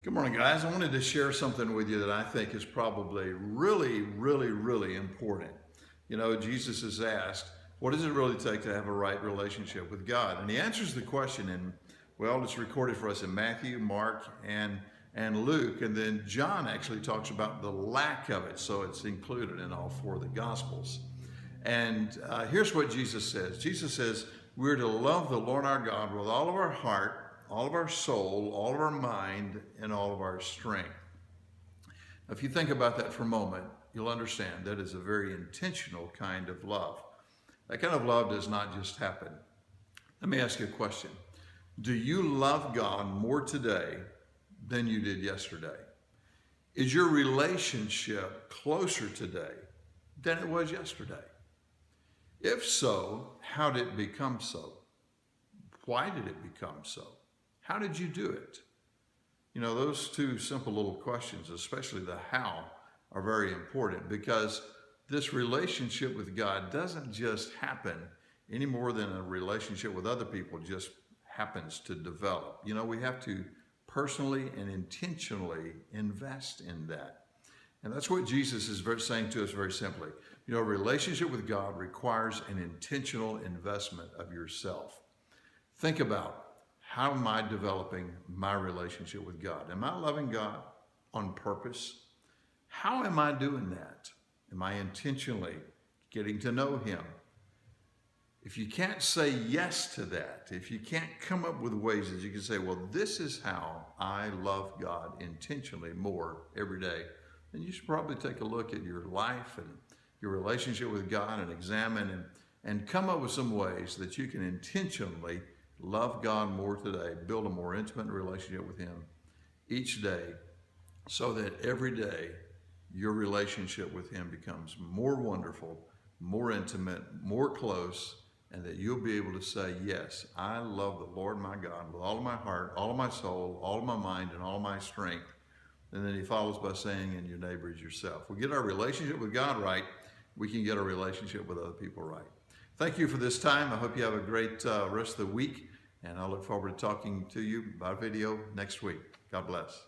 Good morning, guys. I wanted to share something with you that I think is probably really important. Jesus is asked, what does it really take to have a right relationship with God? And he answers the question it's recorded for us in Matthew, Mark, and Luke. And then John actually talks about the lack of it. So it's included in all four of the Gospels. And here's what Jesus says. Jesus says, we're to love the Lord our God with all of our heart, all of our soul, all of our mind, and all of our strength. If you think about that for a moment, you'll understand that is a very intentional kind of love. That kind of love does not just happen. Let me ask you a question. Do you love God more today than you did yesterday? Is your relationship closer today than it was yesterday? If so, how did it become so? Why did it become so? How did you do it? Those two simple little questions, especially the how, are very important because this relationship with God doesn't just happen any more than a relationship with other people just happens to develop. We have to personally and intentionally invest in that. And that's what Jesus is saying to us very simply. A relationship with God requires an intentional investment of yourself. Think about, how am I developing my relationship with God? Am I loving God on purpose? How am I doing that? Am I intentionally getting to know Him? If you can't say yes to that, if you can't come up with ways that you can say, well, this is how I love God intentionally more every day, then you should probably take a look at your life and your relationship with God and examine and come up with some ways that you can intentionally love God more today, build a more intimate relationship with Him each day so that every day your relationship with Him becomes more wonderful, more intimate, more close, and that you'll be able to say, yes, I love the Lord my God with all of my heart, all of my soul, all of my mind, and all of my strength. And then he follows by saying, and your neighbor is yourself. We get our relationship with God right, we can get our relationship with other people right. Thank you for this time. I hope you have a great rest of the week, and I look forward to talking to you by video next week. God bless.